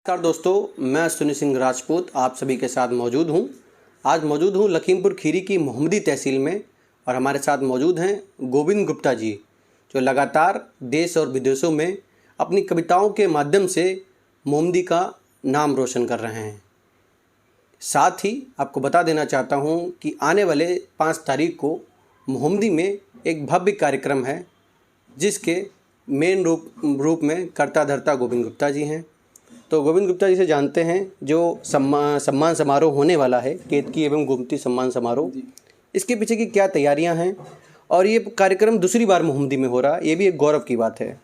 नमस्कार दोस्तों, मैं सुनील सिंह राजपूत आप सभी के साथ मौजूद हूँ। आज मौजूद हूँ लखीमपुर खीरी की मोहम्मदी तहसील में और हमारे साथ मौजूद हैं गोविंद गुप्ता जी, जो लगातार देश और विदेशों में अपनी कविताओं के माध्यम से मोहम्मदी का नाम रोशन कर रहे हैं। साथ ही आपको बता देना चाहता हूँ कि आने वाले 5 तारीख को मोहम्मदी में एक भव्य कार्यक्रम है, जिसके मेन रूप में कर्ता धर्ता गोविंद गुप्ता जी हैं। तो गोविंद गुप्ता जी से जानते हैं जो सम्मान समारोह होने वाला है, केतकी एवं गोमती सम्मान समारोह, इसके पीछे की क्या तैयारियां हैं और ये कार्यक्रम दूसरी बार मोहम्मदी में हो रहा है, ये भी एक गौरव की बात है।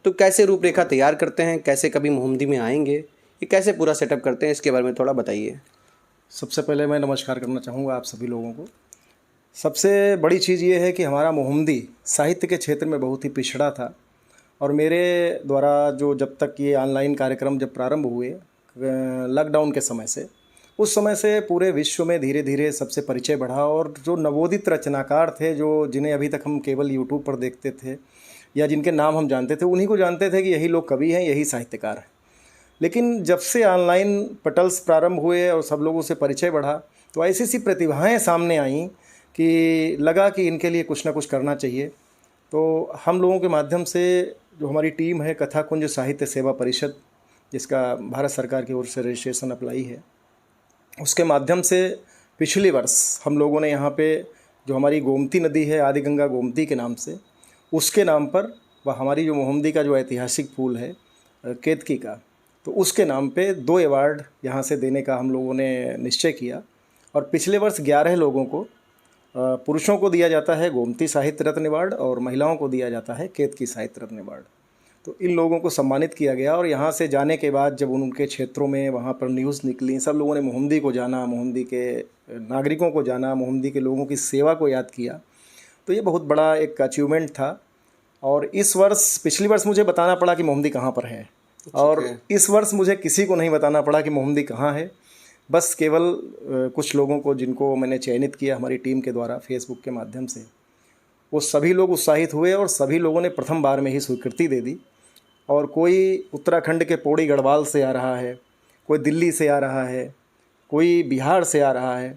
तो कैसे रूपरेखा तैयार करते हैं, कैसे कभी मोहम्मदी में आएंगे, ये कैसे पूरा सेटअप करते हैं, इसके बारे में थोड़ा बताइए। सबसे पहले मैं नमस्कार करना चाहूँगा आप सभी लोगों को। सबसे बड़ी चीज़ ये है कि हमारा मोहम्मदी साहित्य के क्षेत्र में बहुत ही पिछड़ा था और मेरे द्वारा जब तक ये ऑनलाइन कार्यक्रम जब प्रारंभ हुए लॉकडाउन के समय से, उस समय से पूरे विश्व में धीरे धीरे सबसे परिचय बढ़ा और जो नवोदित रचनाकार थे, जो जिन्हें अभी तक हम केवल यूट्यूब पर देखते थे या जिनके नाम हम जानते थे, उन्हीं को जानते थे कि यही लोग कवि हैं, यही साहित्यकार हैं। लेकिन जब से ऑनलाइन पटल्स प्रारंभ हुए और सब लोगों से परिचय बढ़ा, तो ऐसी सी प्रतिभाएं सामने आईं कि लगा कि इनके लिए कुछ ना कुछ करना चाहिए। तो हम लोगों के माध्यम से जो हमारी टीम है कथा कुंज साहित्य सेवा परिषद, जिसका भारत सरकार की ओर से रजिस्ट्रेशन अप्लाई है, उसके माध्यम से पिछले वर्ष हम लोगों ने यहाँ पे जो हमारी गोमती नदी है, आदि गंगा गोमती के नाम से, उसके नाम पर वह हमारी जो मोहम्मदी का जो ऐतिहासिक पुल है केतकी का, तो उसके नाम पे 2 अवार्ड यहाँ से देने का हम लोगों ने निश्चय किया। और पिछले वर्ष 11 लोगों को, पुरुषों को दिया जाता है गोमती साहित्य रत्न अवार्ड और महिलाओं को दिया जाता है केतकी साहित्य रत्न अवार्ड। तो इन लोगों को सम्मानित किया गया और यहाँ से जाने के बाद जब उनके क्षेत्रों में वहाँ पर न्यूज़ निकली, सब लोगों ने मोहम्मदी को जाना, मोहम्मदी के नागरिकों को जाना, मोहम्मदी के लोगों की सेवा को याद किया। तो ये बहुत बड़ा एक अचीवमेंट था। और इस वर्ष, पिछली वर्ष मुझे बताना पड़ा कि मोहम्मदी कहाँ पर है और इस वर्ष मुझे किसी को नहीं बताना पड़ा कि मोहम्मदी कहाँ है। बस केवल कुछ लोगों को, जिनको मैंने चयनित किया हमारी टीम के द्वारा फेसबुक के माध्यम से, वो सभी लोग उत्साहित हुए और सभी लोगों ने प्रथम बार में ही स्वीकृति दे दी। और कोई उत्तराखंड के पौड़ी गढ़वाल से आ रहा है, कोई दिल्ली से आ रहा है, कोई बिहार से आ रहा है।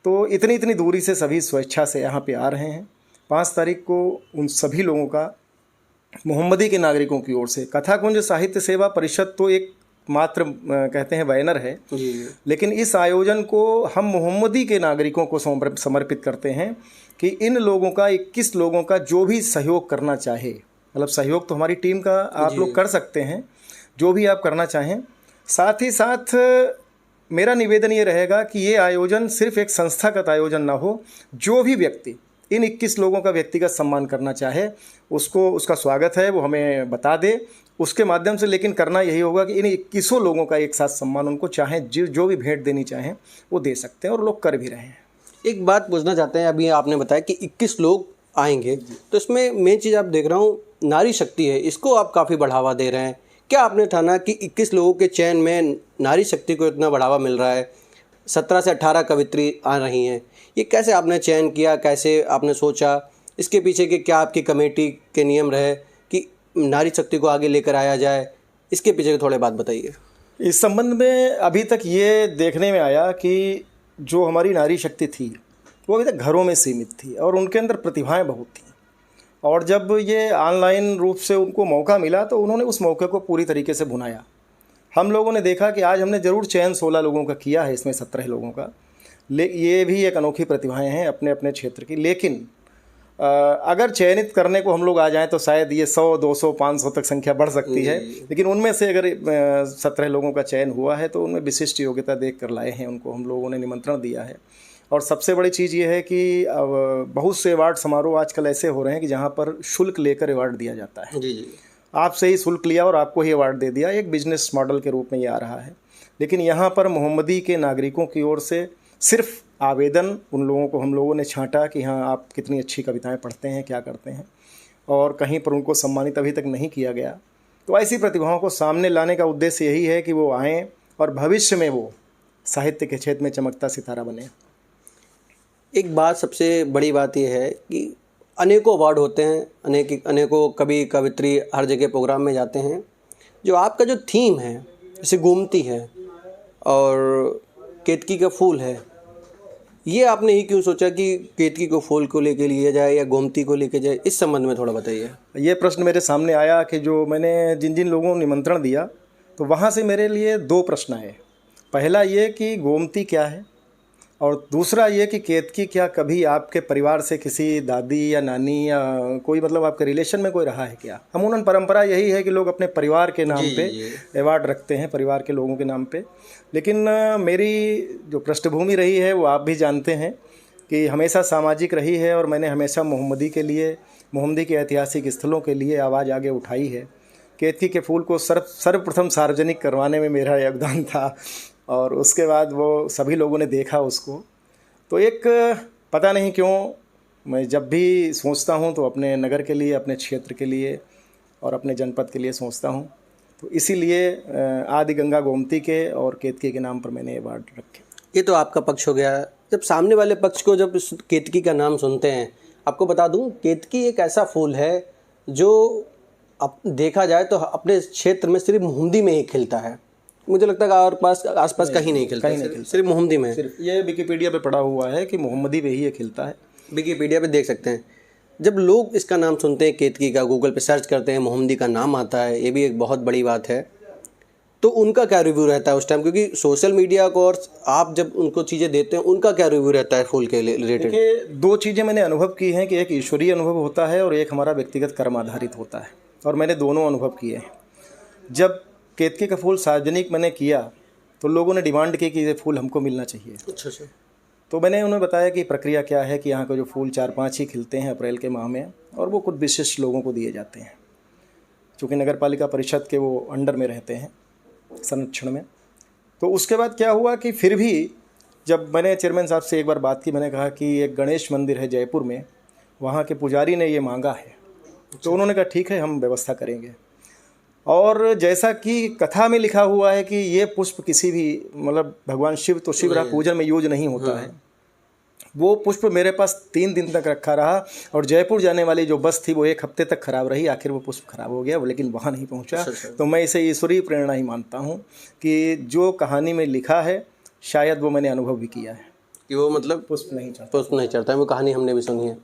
तो इतनी इतनी दूरी से सभी स्वेच्छा से यहाँ पे आ रहे हैं। 5 तारीख को उन सभी लोगों का मोहम्मदी के नागरिकों की ओर से, कथा कुंज साहित्य सेवा परिषद तो एक मात्र कहते हैं बैनर है, लेकिन इस आयोजन को हम मोहम्मदी के नागरिकों को समर्पित करते हैं कि इन लोगों का, 21 लोगों का जो भी सहयोग करना चाहे, मतलब सहयोग तो हमारी टीम का आप लोग कर सकते हैं, जो भी आप करना चाहें। साथ ही साथ मेरा निवेदन ये रहेगा कि ये आयोजन सिर्फ एक संस्थागत आयोजन ना हो। जो भी व्यक्ति इन 21 लोगों का व्यक्तिगत सम्मान करना चाहे, उसको, उसका स्वागत है, वो हमें बता दे उसके माध्यम से। लेकिन करना यही होगा कि इन 21 लोगों का एक साथ सम्मान, उनको चाहें जो भी भेंट देनी चाहें वो दे सकते हैं और लोग कर भी रहे हैं। एक बात पूछना चाहते हैं, अभी आपने बताया कि 21 लोग आएंगे, तो इसमें मेन चीज़ आप देख रहा हूँ नारी शक्ति है, इसको आप काफ़ी बढ़ावा दे रहे हैं। क्या आपने ठाना कि 21 लोगों के चयन में नारी शक्ति को इतना बढ़ावा मिल रहा है? 17 से 18 कवित्री आ रही हैं, ये कैसे आपने चयन किया, कैसे आपने सोचा, इसके पीछे के क्या आपकी कमेटी के नियम रहे कि नारी शक्ति को आगे लेकर आया जाए? इसके पीछे थोड़े बात बताइए। इस संबंध में अभी तक ये देखने में आया कि जो हमारी नारी शक्ति थी वो अभी तक घरों में सीमित थी और उनके अंदर प्रतिभाएं बहुत थी। और जब ये ऑनलाइन रूप से उनको मौका मिला तो उन्होंने उस मौके को पूरी तरीके से भुनाया। हम लोगों ने देखा कि आज हमने ज़रूर चयन 16 लोगों का किया है, इसमें 17 लोगों का, ये भी एक अनोखी प्रतिभाएं हैं अपने अपने क्षेत्र की। लेकिन अगर चयनित करने को हम लोग आ जाएं तो शायद ये 100, 200, 500 तक संख्या बढ़ सकती है। लेकिन उनमें से अगर 17 लोगों का चयन हुआ है तो उनमें विशिष्ट योग्यता देख कर लाए हैं, उनको हम लोगों ने निमंत्रण दिया है। और सबसे बड़ी चीज़ ये है कि बहुत से अवार्ड समारोह आजकल ऐसे हो रहे हैं कि जहाँ पर शुल्क लेकर अवार्ड दिया जाता है। जी। आपसे ही शुल्क लिया और आपको ही अवार्ड दे दिया, एक बिजनेस मॉडल के रूप में ये आ रहा है। लेकिन यहाँ पर मोहम्मदी के नागरिकों की ओर से सिर्फ आवेदन उन लोगों को हम लोगों ने छांटा कि हाँ, आप कितनी अच्छी कविताएं पढ़ते हैं, क्या करते हैं, और कहीं पर उनको सम्मानित अभी तक नहीं किया गया। तो ऐसी प्रतिभाओं को सामने लाने का उद्देश्य यही है कि वो आएँ और भविष्य में वो साहित्य के क्षेत्र में चमकता सितारा बने। एक बात, सबसे बड़ी बात यह है कि अनेकों अवार्ड होते हैं, अनेकों कवि कवित्री हर जगह प्रोग्राम में जाते हैं। जो आपका जो थीम है जैसे गोमती है और केतकी का फूल है, ये आपने ही क्यों सोचा कि केतकी को फूल को लेके लिया जाए या गोमती को लेके जाए, इस संबंध में थोड़ा बताइए। ये प्रश्न मेरे सामने आया कि जो मैंने जिन जिन लोगों को निमंत्रण दिया तो वहाँ से मेरे लिए दो प्रश्न आए। पहला ये कि गोमती क्या है, और दूसरा ये कि केतकी क्या कभी आपके परिवार से किसी दादी या नानी या कोई मतलब आपके रिलेशन में कोई रहा है क्या। अमूमन परंपरा यही है कि लोग अपने परिवार के नाम पे अवार्ड रखते हैं, परिवार के लोगों के नाम पे। लेकिन मेरी जो पृष्ठभूमि रही है वो आप भी जानते हैं कि हमेशा सामाजिक रही है, और मैंने हमेशा मोहम्मदी के लिए, मोहम्मदी के ऐतिहासिक स्थलों के लिए आवाज़ आगे उठाई है। केतकी के फूल को सर्वप्रथम सार्वजनिक करवाने में मेरा योगदान था, और उसके बाद वो सभी लोगों ने देखा उसको। तो एक पता नहीं क्यों मैं जब भी सोचता हूँ तो अपने नगर के लिए, अपने क्षेत्र के लिए और अपने जनपद के लिए सोचता हूँ। तो इसीलिए आदि गंगा गोमती के और केतकी के नाम पर मैंने अवार्ड रखे। ये तो आपका पक्ष हो गया। जब सामने वाले पक्ष को जब केतकी का नाम सुनते हैं, आपको बता दूं केतकी एक ऐसा फूल है जो अब देखा जाए तो अपने क्षेत्र में सिर्फ मोहम्मदी में ही खिलता है। मुझे लगता है और आसपास कहीं नहीं खिलता, सिर्फ मोहम्मदी में। सिर्फ ये विकिपीडिया पे पढ़ा हुआ है कि मोहम्मदी में ही ये खिलता है। विकिपीडिया पे देख सकते हैं। जब लोग इसका नाम सुनते हैं केतकी का, गूगल पे सर्च करते हैं, मोहम्मदी का नाम आता है, ये भी एक बहुत बड़ी बात है। तो उनका क्या रिव्यू रहता है उस टाइम, क्योंकि सोशल मीडिया को और आप जब उनको चीज़ें देते हैं उनका क्या रिव्यू रहता है फूल के रिलेटेड? देखिए, दो चीज़ें मैंने अनुभव की हैं कि एक ईश्वरीय अनुभव होता है और एक हमारा व्यक्तिगत कर्म आधारित होता है, और मैंने दोनों अनुभव किए हैं। जब केतकी का फूल सार्वजनिक मैंने किया तो लोगों ने डिमांड की कि ये फूल हमको मिलना चाहिए। अच्छा। तो मैंने उन्हें बताया कि प्रक्रिया क्या है, कि यहाँ के जो फूल 4-5 ही खिलते हैं अप्रैल के माह में, और वो कुछ विशिष्ट लोगों को दिए जाते हैं, चूँकि नगर पालिका परिषद के वो अंडर में रहते हैं, संरक्षण में। तो उसके बाद क्या हुआ कि फिर भी जब मैंने चेयरमैन साहब से एक बार बात की, मैंने कहा कि एक गणेश मंदिर है जयपुर में, वहाँ के पुजारी ने ये मांगा है। तो उन्होंने कहा ठीक है, हम व्यवस्था करेंगे। और जैसा कि कथा में लिखा हुआ है कि ये पुष्प किसी भी मतलब भगवान शिव तो शिवरात्रि पूजन में यूज नहीं होता है, वो पुष्प मेरे पास 3 दिन तक रखा रहा, और जयपुर जाने वाली जो बस थी वो 1 हफ्ते तक खराब रही। आखिर वो पुष्प खराब हो गया, वो लेकिन वहाँ नहीं पहुँचा। तो मैं इसे ईश्वरीय प्रेरणा ही मानता हूँ कि जो कहानी में लिखा है शायद वो मैंने अनुभव भी किया है कि वो मतलब पुष्प नहीं चढ़ता है। वो कहानी हमने भी सुनी है।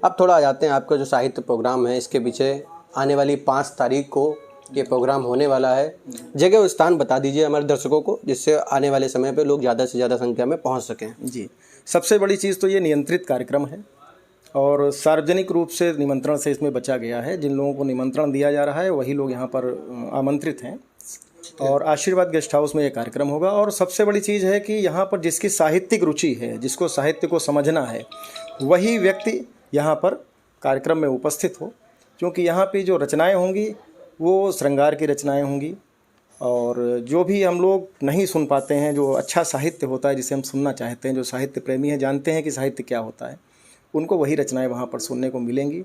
अब थोड़ा आ जाते हैं, आपका जो साहित्य प्रोग्राम है इसके पीछे आने वाली 5 तारीख को ये प्रोग्राम होने वाला है। जगह और स्थान बता दीजिए हमारे दर्शकों को, जिससे आने वाले समय पे लोग ज़्यादा से ज़्यादा संख्या में पहुंच सकें। जी, सबसे बड़ी चीज़ तो ये नियंत्रित कार्यक्रम है, और सार्वजनिक रूप से निमंत्रण से इसमें बचा गया है। जिन लोगों को निमंत्रण दिया जा रहा है वही लोग यहाँ पर आमंत्रित हैं, और आशीर्वाद गेस्ट हाउस में ये कार्यक्रम होगा। और सबसे बड़ी चीज़ है कि यहाँ पर जिसकी साहित्यिक रुचि है, जिसको साहित्य को समझना है, वही व्यक्ति यहाँ पर कार्यक्रम में उपस्थित हो, क्योंकि यहाँ पे जो रचनाएं होंगी वो श्रृंगार की रचनाएं होंगी, और जो भी हम लोग नहीं सुन पाते हैं, जो अच्छा साहित्य होता है जिसे हम सुनना चाहते हैं, जो साहित्य प्रेमी हैं जानते हैं कि साहित्य क्या होता है, उनको वही रचनाएं वहाँ पर सुनने को मिलेंगी।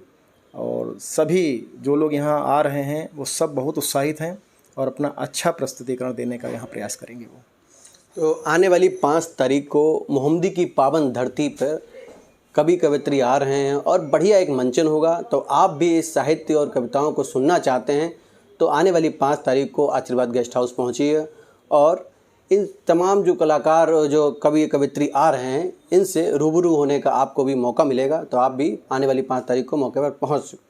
और सभी जो लोग यहाँ आ रहे हैं वो सब बहुत उत्साहित हैं और अपना अच्छा प्रस्तुतिकरण देने का यहाँ प्रयास करेंगे। वो तो आने वाली 5 तारीख को मोहम्मदी की पावन धरती पर कवि कवित्री आ रहे हैं और बढ़िया एक मंचन होगा। तो आप भी इस साहित्य और कविताओं को सुनना चाहते हैं तो आने वाली 5 तारीख को आशीर्वाद गेस्ट हाउस पहुंचिए, और इन तमाम जो कलाकार जो कवि कवित्री आ रहे हैं इनसे रूबरू होने का आपको भी मौका मिलेगा। तो आप भी आने वाली 5 तारीख को मौके पर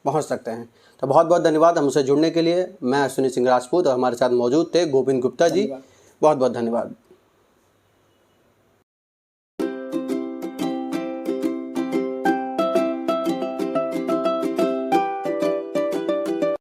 पहुंच सकते हैं। तो बहुत बहुत धन्यवाद हमसे जुड़ने के लिए। मैं सुनील सिंह राजपूत और हमारे साथ मौजूद थे गोविंद गुप्ता जी। बहुत बहुत धन्यवाद।